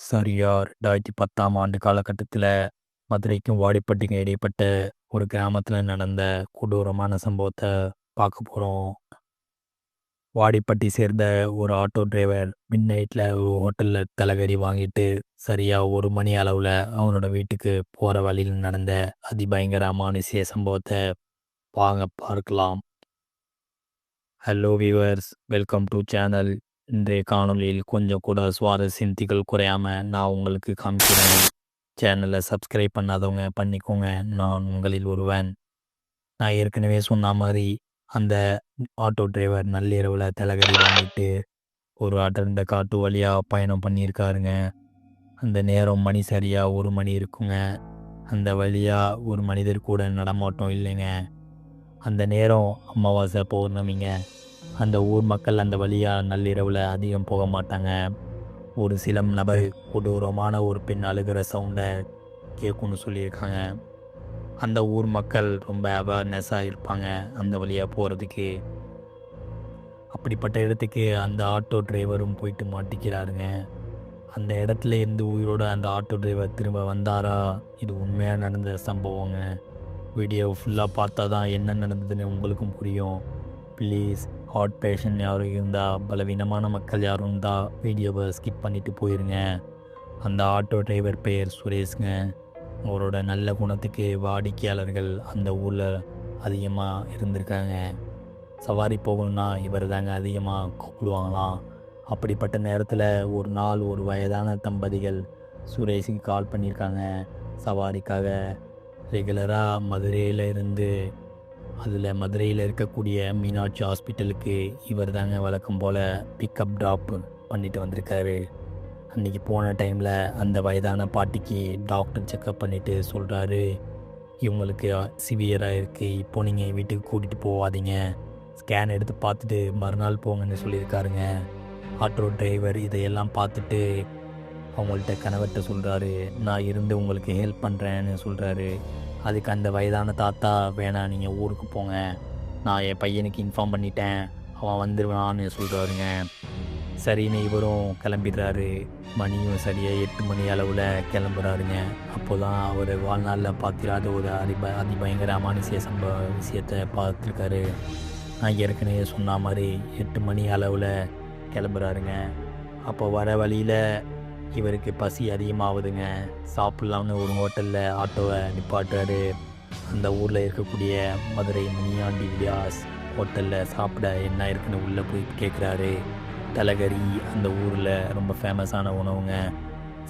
சரியா 2010ஆம் ஆண்டு காலகட்டத்தில மதுரைக்கும் வாடிப்பட்டிக்கும் இடைப்பட்ட ஒரு கிராமத்தில நடந்த கொடூரமான சம்பவத்த பார்க்க போறோம். வாடிப்பட்டி சேர்ந்த ஒரு ஆட்டோ டிரைவர் மிட் நைட்ல ஒரு ஹோட்டல்ல தலைகறி வாங்கிட்டு சரியா 1 மணி அளவுல அவனோட வீட்டுக்கு போற வழியில நடந்த அதிபயங்கர அமானுஷ்ய சம்பவத்த வாங்க பார்க்கலாம். Hello viewers, welcome to channel. இன்றைய காணொளியில் கொஞ்சம் கூட சுவாரஸ்யத்திகள் குறையாம நான் உங்களுக்கு காமிக்கிறேன். சேனலை சப்ஸ்கிரைப் பண்ணாதவங்க பண்ணிக்கோங்க. நான் உங்களில் ஒருவன். நான் ஏற்கனவே சொன்ன மாதிரி அந்த ஆட்டோ டிரைவர் நள்ளிரவில் தலைகறி வாங்கிட்டு ஒரு அடர்ந்த காட்டு வழியாக பயணம் பண்ணியிருக்காருங்க. அந்த நேரம் மணி சரியாக 1 மணி இருக்குங்க. அந்த வழியாக ஒரு மனிதர் கூட நடமாட்டம் இல்லைங்க. அந்த நேரம் அமாவாசை பௌர்ணமிங்க. அந்த ஊர் மக்கள் அந்த வழியாக நள்ளிரவில் அதிகம் போக மாட்டாங்க. ஒரு சில நபர் கொடூரமான ஒரு பெண் அழுகிற சவுண்டை கேட்கும்னு சொல்லியிருக்காங்க. அந்த ஊர் மக்கள் ரொம்ப அவேர்னஸாக இருப்பாங்க அந்த வழியாக போகிறதுக்கு. அப்படிப்பட்ட இடத்துக்கு அந்த ஆட்டோ டிரைவரும் போயிட்டு மாட்டிக்கிறாருங்க. அந்த இடத்துல இருந்து உயிரோட அந்த ஆட்டோ டிரைவர் திரும்ப வந்தாரா? இது உண்மையாக நடந்த சம்பவங்க. வீடியோ ஃபுல்லாக பார்த்தா தான் என்ன நடந்ததுன்னு உங்களுக்கும் புரியும். ப்ளீஸ், ஹார்ட் பேஷண்ட் யாரும் இருந்தால், பலவீனமான மக்கள் யாரும் இருந்தால் வீடியோவை ஸ்கிப் பண்ணிவிட்டு போயிருங்க. அந்த ஆட்டோ டிரைவர் பெயர் சுரேஷ்ங்க. அவரோட நல்ல குணத்துக்கு வாடிக்கையாளர்கள் அந்த ஊரில் அதிகமாக இருந்திருக்காங்க. சவாரி போகணுன்னா இவர் தாங்க அதிகமாக கூப்பிடுவாங்களாம். அப்படிப்பட்ட நேரத்தில் ஒரு நாள் ஒரு வயதான தம்பதிகள் சுரேஷுக்கு கால் பண்ணியிருக்காங்க சவாரிக்காக. ரெகுலராக மதுரையில் இருந்து மதுரையில் இருக்கக்கூடிய மீனாட்சி ஹாஸ்பிட்டலுக்கு இவர் தாங்க வழக்கம் போல் பிக்கப் ட்ராப் பண்ணிட்டு வந்திருக்காரு. அன்றைக்கி போன டைமில் அந்த வயதான பாட்டிக்கு டாக்டர் செக்கப் பண்ணிவிட்டு சொல்கிறாரு, இவங்களுக்கு சிவியராக இருக்குது, இப்போ நீங்கள் வீட்டுக்கு கூட்டிகிட்டு போகாதீங்க, ஸ்கேன் எடுத்து பார்த்துட்டு மறுநாள் போங்கன்னு சொல்லியிருக்காருங்க. ஆட்டோ டிரைவர் இதையெல்லாம் பார்த்துட்டு அவங்கள்ட்ட கணவர்கிட்ட சொல்கிறாரு, நான் இருந்து உங்களுக்கு ஹெல்ப் பண்ணுறேன்னு சொல்கிறாரு. அதுக்கு அந்த வயதான தாத்தா, வேணாம் நீங்கள் ஊருக்கு போங்க, நான் என் பையனுக்கு இன்ஃபார்ம் பண்ணிட்டேன், அவன் வந்துடுவான்னு சொல்கிறாருங்க. சரின்னு இவரும் கிளம்பிடுறாரு. மணியும் சரியாக 8 மணி அளவில் கிளம்புறாருங்க. அப்போ தான் அவர் வாழ்நாளில் பார்த்திராத ஒரு அதிபயங்கர அமானுஷ்ய விஷயத்தை பார்த்துருக்காரு. நான் ஏற்கனவே சொன்ன மாதிரி 8 மணி அளவில் கிளம்புறாருங்க. அப்போ வர வழியில் இவருக்கு பசி அதிகமாகுதுங்க. சாப்பிட்லாம்னு ஒரு ஹோட்டலில் ஆட்டோவை நிப்பாட்டுறாரு. அந்த ஊரில் இருக்கக்கூடிய மதுரை முனியாண்டி விலாஸ் ஹோட்டலில் சாப்பிட என்ன இருக்குன்னு உள்ளே போய் கேட்குறாரு. தலைகறி அந்த ஊரில் ரொம்ப ஃபேமஸான உணவுங்க,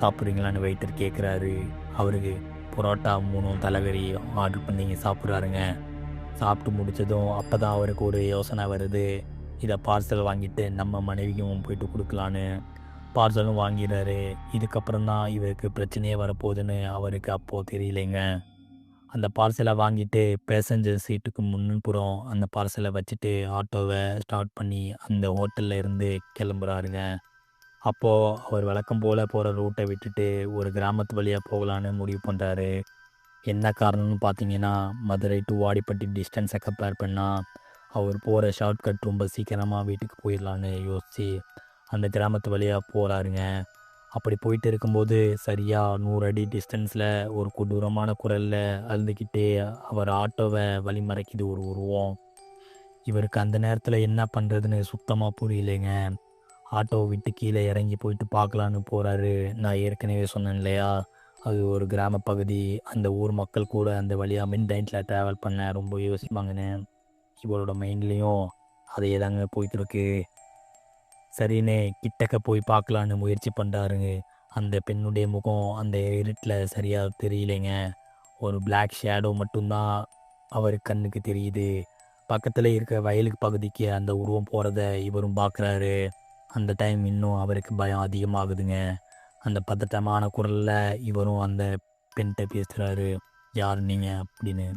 சாப்பிட்றீங்களான்னு வெயிட்டர் கேட்குறாரு. அவருக்கு புரோட்டா 3 தலைகறி ஆர்டர் பண்ணி சாப்பிட்றாருங்க. சாப்பிட்டு முடித்ததும் அப்போ தான் அவருக்கு ஒரு யோசனை வருது, இதை பார்சல் வாங்கிட்டு நம்ம மனைவிக்கும் போயிட்டு கொடுக்கலான்னு. பார்சலும் வாங்கிறாரு. இதுக்கப்புறம் தான் இவருக்கு பிரச்சனையே வரப்போகுதுன்னு அவருக்கு அப்போது தெரியலைங்க. அந்த பார்சலை வாங்கிட்டு பேசஞ்சர் சீட்டுக்கு முன்புறம் அந்த பார்சலை வச்சுட்டு ஆட்டோவை ஸ்டார்ட் பண்ணி அந்த ஹோட்டலில் இருந்து கிளம்புறாருங்க. அப்போது அவர் வழக்கம் போல் போகிற ரூட்டை விட்டுட்டு ஒரு கிராமத்து வழியாக போகலான்னு முடிவு பண்ணுறாரு. என்ன காரணம்னு பார்த்தீங்கன்னா, மதுரை டு வாடிப்பட்டி டிஸ்டன்ஸை கம்பேர் பண்ணால் அவர் போகிற ஷார்ட்கட் ரொம்ப சீக்கிரமாக வீட்டுக்கு போயிடலான்னு யோசித்து அந்த கிராமத்து வழியாக போகிறாருங்க. அப்படி போயிட்டு இருக்கும்போது சரியாக 100 அடி டிஸ்டன்ஸில் ஒரு கொடூரமான குரலில் அழுதுகிட்டே அவர் ஆட்டோவை வழிமறைக்குது ஒரு உருவம். இவருக்கு அந்த நேரத்தில் என்ன பண்ணுறதுன்னு சுத்தமாக புரியலைங்க. ஆட்டோவை விட்டு கீழே இறங்கி போயிட்டு பார்க்கலான்னு போகிறாரு. நான் ஏற்கனவே சொன்னேன் இல்லையா, அது ஒரு கிராம பகுதி. அந்த ஊர் மக்கள் கூட அந்த வழியாக மிட் நைட்டில் ட்ராவல் பண்ண ரொம்ப யோசிப்பாங்கன்னு இவரோட மைண்ட்லேயும் அதே தாங்க போயிட்டுருக்கு. சரின்னு கிட்டக்க போய் பார்க்கலான்னு முயற்சி பண்ணுறாருங்க. அந்த பெண்ணுடைய முகம் அந்த இருட்டில் சரியாக தெரியலைங்க. ஒரு பிளாக் ஷேடோ மட்டும்தான் அவர் கண்ணுக்கு தெரியுது. பக்கத்தில் இருக்க வயலுக்கு பகுதிக்கு அந்த உருவம் போகிறத இவரும் பார்க்குறாரு. அந்த டைம் இன்னும் அவருக்கு பயம் அதிகமாகுதுங்க. அந்த பதட்டமான குரலில் இவரும் அந்த பெண்கிட்ட பேசுகிறாரு, யார் நீங்கள் அப்படின்னு.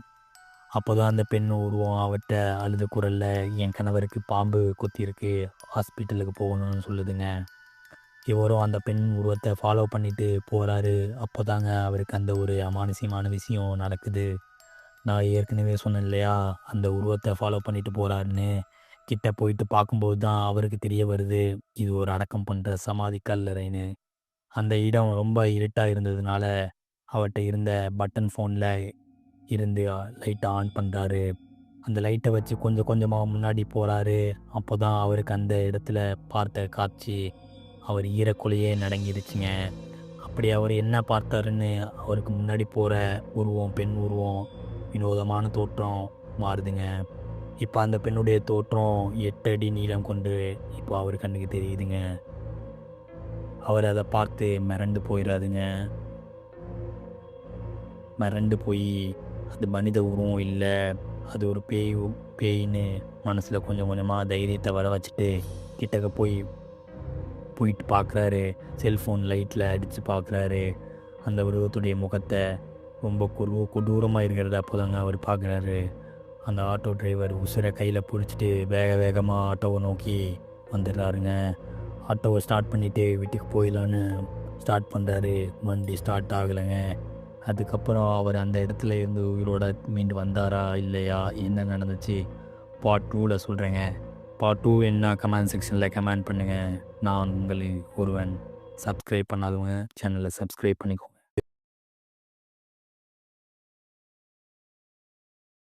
அப்போ தான் அந்த பெண் உருவம் அவர்கிட்ட அழுத குரலில், என் கணவருக்கு பாம்பு கொத்தியிருக்கு, ஹாஸ்பிட்டலுக்கு போகணும்னு சொல்லுதுங்க. இவரும் அந்த பெண் உருவத்தை ஃபாலோ பண்ணிட்டு போகிறாரு. அப்போ தாங்க அவருக்கு அந்த ஒரு அமானுஷ்யமான விஷயம் நடக்குது. நான் ஏற்கனவே சொன்னேன் இல்லையா, அந்த உருவத்தை ஃபாலோ பண்ணிட்டு போகிறாருன்னு. கிட்ட போயிட்டு பார்க்கும்போது தான் அவருக்கு தெரிய வருது, இது ஒரு அடக்கம் பண்ணுற சமாதி கல்லறைன்னு. அந்த இடம் ரொம்ப இருட்டாக இருந்ததுனால அவர்கிட்ட இருந்த பட்டன் ஃபோனில் இருந்து லைட்டை ஆன் பண்ணுறாரு. அந்த லைட்டை வச்சு கொஞ்சம் கொஞ்சமாக முன்னாடி போகிறாரு. அப்போ தான் அவருக்கு அந்த இடத்துல பார்த்த காட்சி அவர் ஈரக்குலையே நடுங்கிருச்சுங்க. அப்படி அவர் என்ன பார்த்தாருன்னு அவருக்கு முன்னாடி போகிற உருவம், பெண் உருவம், வினோதமான தோற்றம் மாறுதுங்க. இப்போ அந்த பெண்ணுடைய தோற்றம் 8 அடி நீளம் கொண்டு இப்போ அவர் கண்ணுக்கு தெரியுதுங்க. அவர் அதை பார்த்து மிரண்டு போயிடாதுங்க. மிரண்டு போய் அது மனித உருவம் இல்லை, அது ஒரு பேயின்னு மனசில் கொஞ்சம் கொஞ்சமாக தைரியத்தை வர வச்சுட்டு கிட்டக்க போயிட்டு பார்க்குறாரு. செல்ஃபோன் லைட்டில் அடித்து பார்க்குறாரு. அந்த உருவத்துடைய முகத்தை ரொம்ப கொடூரமாக இருக்கிறத அப்போதாங்க அவர் பார்க்குறாரு. அந்த ஆட்டோ டிரைவர் உசுரை கையில் பிடிச்சிட்டு வேக வேகமாக ஆட்டோவை நோக்கி வந்துடுறாருங்க. ஆட்டோவை ஸ்டார்ட் பண்ணிவிட்டு வீட்டுக்கு போயிடலான்னு ஸ்டார்ட் பண்ணுறாரு. வண்டி ஸ்டார்ட் ஆகலைங்க. அதுக்கப்புறம் அவர் அந்த இடத்துல இருந்து உயிரோட மீண்டு வந்தாரா இல்லையா, என்ன நடந்துச்சு பார்ட் 2ல் சொல்கிறேங்க. பார்ட் 2 என்ன கமெண்ட் செக்ஷனில் கமெண்ட் பண்ணுங்கள். நான் உங்களில் ஒருவன். சப்ஸ்கிரைப் பண்ணாதவங்க சேனலை சப்ஸ்கிரைப் பண்ணிக்கோங்க.